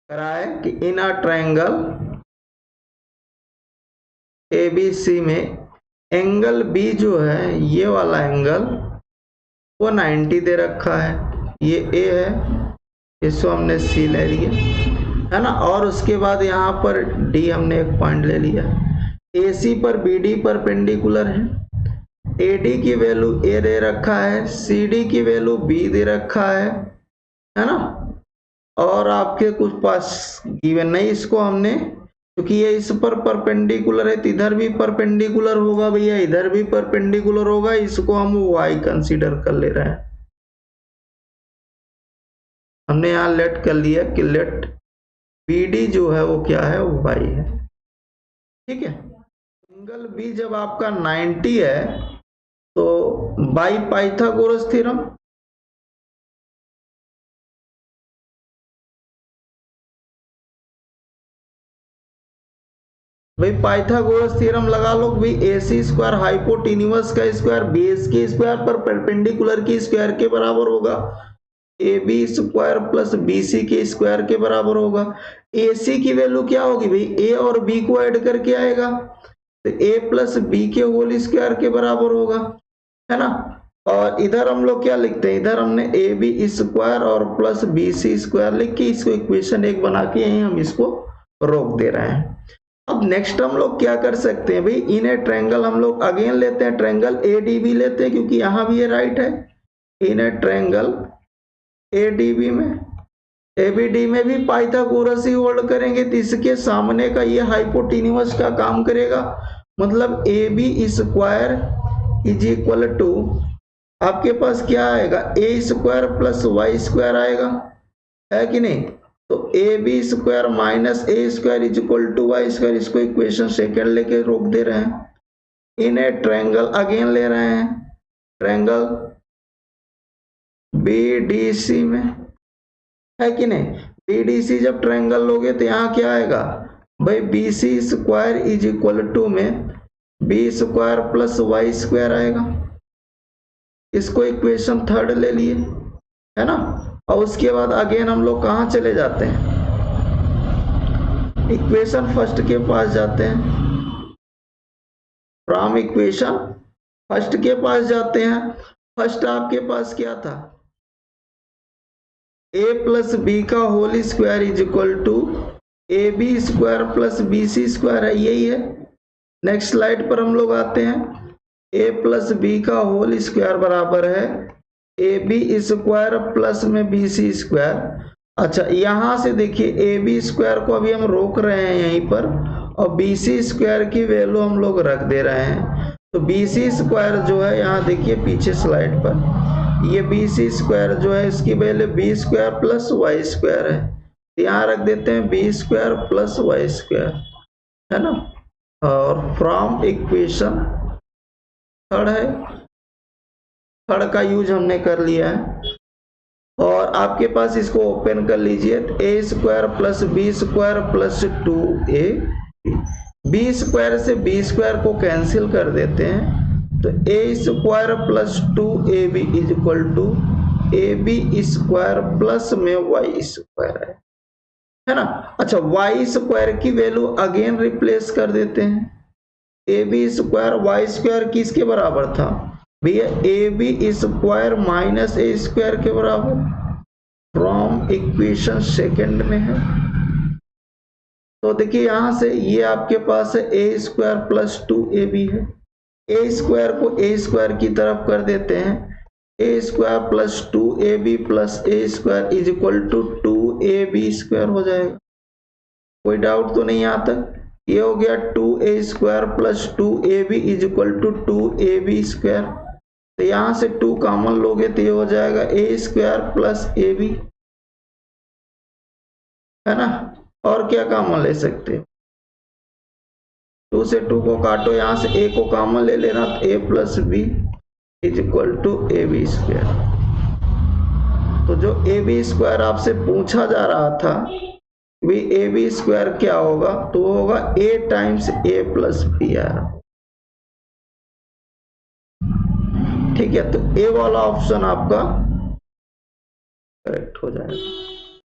करा है कि इन अ ट्रायंगल ABC में एंगल B जो है, ये वाला एंगल वो 90 दे रखा है, ये A है, इसको हमने C ले लिया है ना। और उसके बाद यहाँ पर D हमने एक पॉइंट ले लिया। AC पर BD परपेंडिकुलर है, AD की वैल्यू A दे रखा है, CD की वैल्यू B दे रखा है ना। और आपके कुछ पास गिवन नहीं, इसको हमने, क्योंकि ये इस पर परपेंडिकुलर है तो इधर भी परपेंडिकुलर होगा भैया, इधर भी परपेंडिकुलर होगा, इसको हम y कंसीडर कर ले रहे हैं। हमने यहाँ लेट कर लिया कि लेट BD जो है वो क्या है, वो y है, ठीक है। एंगल B जब आपका 90 है तो बाई पाइथागोरस थ्योरम, भाई पाइथागोरस थ्योरम लगा लो भाई, AC स्क्वायर हाइपोटेन्यूस का स्क्वायर बेस के स्क्वायर पर परपेंडिकुलर की स्क्वायर के बराबर होगा, AB स्क्वायर प्लस BC के स्क्वायर के बराबर होगा। AC की वैल्यू क्या होगी भाई, A और B को ऐड करके आएगा तो A प्लस B के होल स्क्वायर के बराबर होगा, है ना। और इधर हम लोग क्या लिखते हैं, इधर हमने AB स्क्वायर और प्लस BC स्क्वायर लिख के इसको इक्वेशन 1 बना के यहीं हम इसको रोक दे रहे हैं। अब नेक्स्ट हम लोग क्या कर सकते हैं भाई, इन ए ट्रायंगल हम लोग अगेन लेते हैं, ट्रायंगल ADB लेते हैं क्योंकि यहां भी ये राइट है। इन ए ट्रायंगल ADB में ABD में भी पाइथागोरस ही होल्ड करेंगे तो इसके सामने का ये हाइपोटेन्यूस का काम करेगा, मतलब AB square is equal to आपके पास क्या आएगा, A square plus Y square आएगा, है कि नहीं। तो AB square minus A square is equal to Y square, इसको इक्वेशन सेकेंड लेके रोक दे रहे हैं। इन ए ट्रायंगल अगेन ले रहे हैं, ट्रायंगल BDC में, है कि नहीं। BDC जब ट्रायंगल लोगे तो यहाँ क्या आएगा भाई, BC square is equal to में B square plus Y square आएगा, इसको इक्वेशन थर्ड ले लिए, है ना। और उसके बाद अगेन हम लोग कहां चले जाते हैं, इक्वेशन फर्स्ट के पास जाते हैं, फ्रॉम इक्वेशन फर्स्ट के पास जाते हैं। फर्स्ट आपके पास क्या था, A प्लस बी का whole square is equal to AB square plus BC square है, यही है। नेक्स्ट स्लाइड पर हम लोग आते हैं, A प्लस बी का होल स्क्वायर बराबर है AB स्क्वायर प्लस में BC स्क्वायर। अच्छा यहां से देखिए AB स्क्वायर को अभी हम रोक रहे हैं यहीं पर, और BC स्क्वायर की वैल्यू हम लोग रख दे रहे हैं। तो BC स्क्वायर जो है यहाँ देखिए पीछे स्लाइड पर, ये BC स्क्वायर जो है इसकी value B square plus Y square है, यहाँ रख देते हैं B square plus Y square, है ना। और फ्रॉम इक्वेशन थर्ड है, थर्ड का यूज हमने कर लिया है। और आपके पास इसको ओपन कर लीजिए, A square plus B square plus 2A, B square से B स्क्वायर को कैंसिल कर देते हैं तो A square plus 2AB is equal to AB square plus में Y स्क्वायर है ना। अच्छा Y स्क्वायर की वैल्यू अगेन रिप्लेस कर देते हैं, AB स्क्वायर Y स्क्वायर किसके बराबर था भैया, AB square minus A square के बराबर, फ्रॉम इक्वेशन सेकेंड में है। तो देखिए यहां से ये आपके पास है A स्क्वायर प्लस 2AB है, A स्क्वायर को A स्क्वायर की तरफ कर देते हैं, A square plus 2AB plus A square is equal to 2AB square हो जाएगा। कोई डाउट तो नहीं यहाँ तक, ये हो गया 2A square plus 2AB is equal to 2AB square. तो यहां से 2 कॉमन लोगे तो ये हो जाएगा A स्क्वायर प्लस AB, है ना। और क्या कॉमन ले सकते, 2 से 2 को काटो, यहां से A को कॉमन ले लेना तो A plus B is equal to AB square. तो जो AB स्क्वायर आपसे पूछा जा रहा था भी AB स्क्वायर क्या होगा, तो होगा A times A plus B आ रहा, ठीक है। तो ए वाला ऑप्शन आपका करेक्ट हो जाएगा।